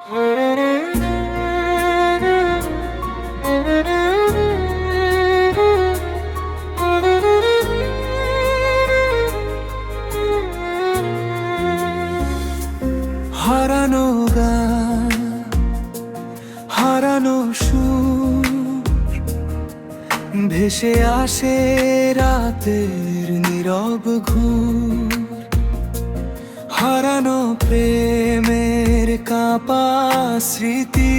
হারানো গান, হারানো সুর ভেসে আসে রাতের নীরব ঘুম। হারানো প্রেমের কাঁপা স্মৃতি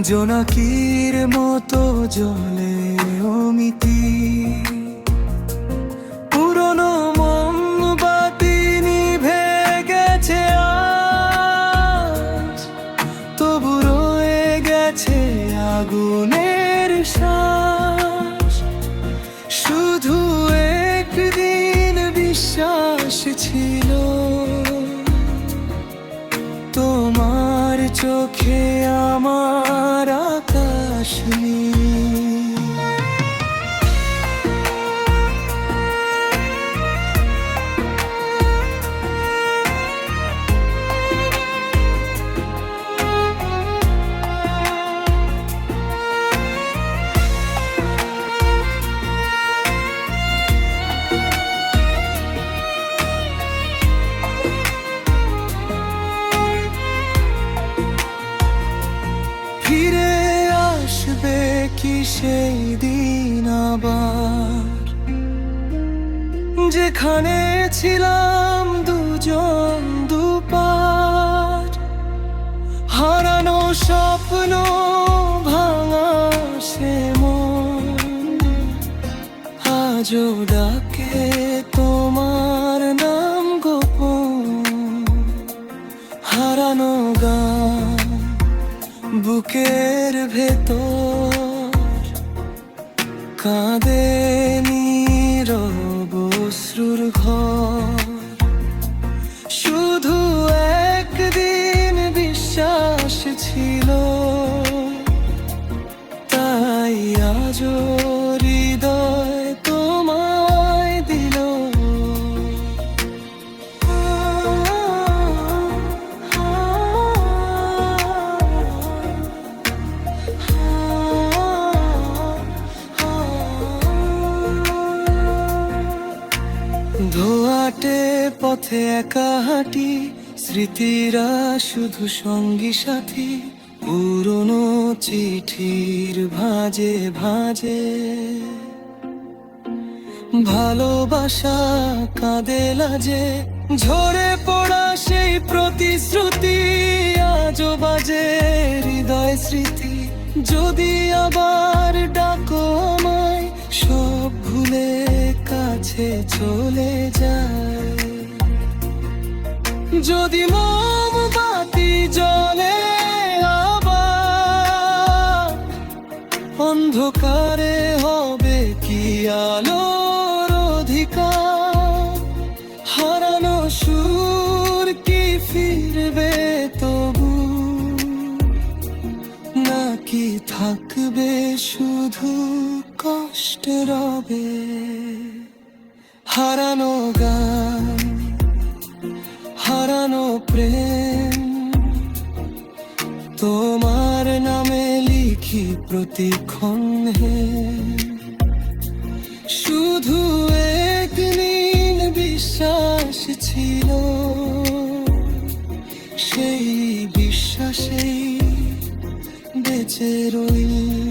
জোনাকির মতো জলে অমিতি। পুরনো মোমবাতি নিভে গেছে আজ, তবু রয়ে গেছে আগুনের শ্বাস। শুধু একদিন বিশ্বাস ছিল তোমার চোখে আমার আকাশ নীল। ফিরে আসবে কি সেই দিন আবার, যেখানে ছিলাম দুজন দুপার। হারানো স্বপ্ন ভাঙা সে মন আজও ডাকে তোমার নাম গোপন। হারানো গান বুকের ভেতর কাঁদে নীরব অশ্রুর ঘর। শুধু একদিন বিশ্বাস ছিল, তাই আজও হৃদয় তোমায় দিল। ধোয়াটে পথে একা হাঁটি, স্মৃতিরা শুধু সঙ্গী সাথী। পুরনো চিঠির ভাঁজে ভাঁজে ভালোবাসা কাঁদে লাজে। ঝরে পড়া সেই প্রতিশ্রুতি আজও বাজে হৃদয় স্মৃতি। যদি আবার ডাকো আমায়, সব ভুলে কাছে চলে যায়। যদি মোমবাতি জ্বলে আবার, অন্ধকারে হবে কি আলোর অধিকার। হারানো সুর কি ফিরবে তবু, নাকি থাকবে শুধু কষ্ট রবে। হারানো গান, হারানো প্রেম তোমার নামে লিখি প্রতিক্ষণে। শুধু একদিন বিশ্বাস ছিল, সেই বিশ্বাসেই বেঁচে রইল।